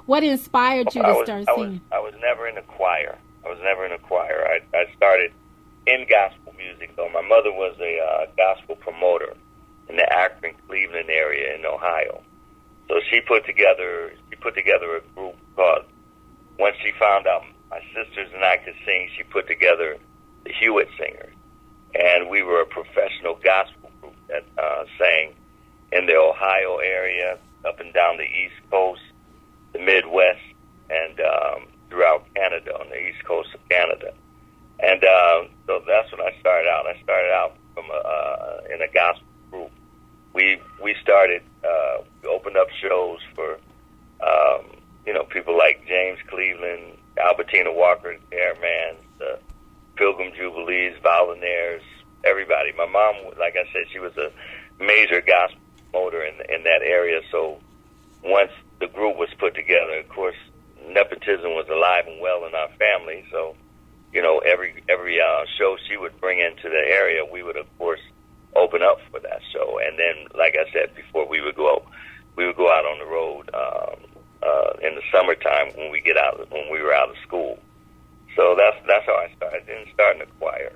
What inspired you to start singing? I was never in a choir. I started in gospel music, though. My mother was a gospel promoter in the Akron, Cleveland area in Ohio. So she put together a group called, once she found out my sisters and I could sing, she put together the Hewett Singers. And we were a professional gospel group that sang in the Ohio area, up and down the East Coast, the Midwest, and throughout Canada, on the East Coast of Canada. And so that's when I started out. I started out from in a gospel group. We started, we opened up shows for, people like James Cleveland, Albertina Walker, Airman, the Pilgrim Jubilees, Violinaires, everybody. My mom, like I said, she was a major gospel promoter in that area. So once the group was put together, of course, nepotism was alive and well in our family. So, every show she would bring into the area, we would, of course, open up for that show. And then, like I said before, we would go out on the road in the summertime when we were out of school. So that's how I started. I didn't start in the choir.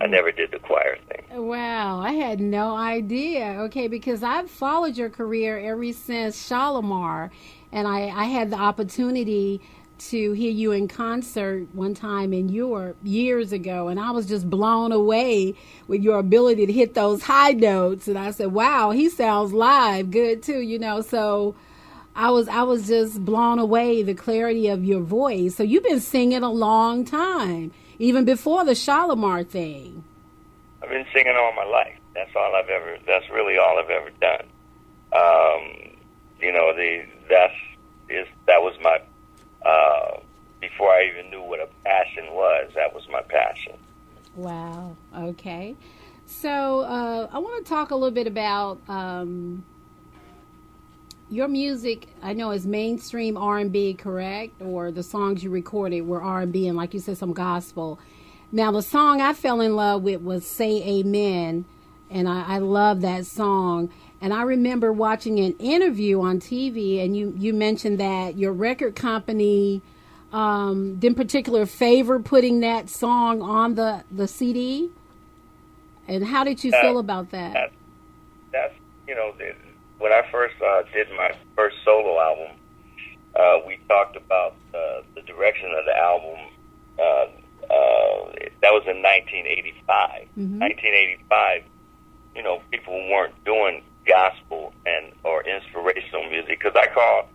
I never did the choir thing. Wow, I had no idea. Okay, because I've followed your career ever since Shalimar, and I had the opportunity to hear you in concert one time in Europe years ago, and I was just blown away with your ability to hit those high notes. And I said, wow, he sounds live good too, so I was just blown away, the clarity of your voice. So you've been singing a long time, even before the Shalimar thing. I've been singing all my life. That's really all I've ever done. That was my, before I even knew what a passion was, that was my passion. Wow. Okay. So I want to talk a little bit about your music. I know is mainstream R&B, correct? Or the songs you recorded were R&B and, like you said, some gospel. Now, the song I fell in love with was Say Amen, and I love that song. And I remember watching an interview on TV, and you mentioned that your record company didn't particular favor putting that song on the CD. And how did you feel about that? That's when I first did my first solo album, we talked about the direction of the album. That was in 1985. Mm-hmm. 1985, people weren't doing gospel or inspirational music, because I call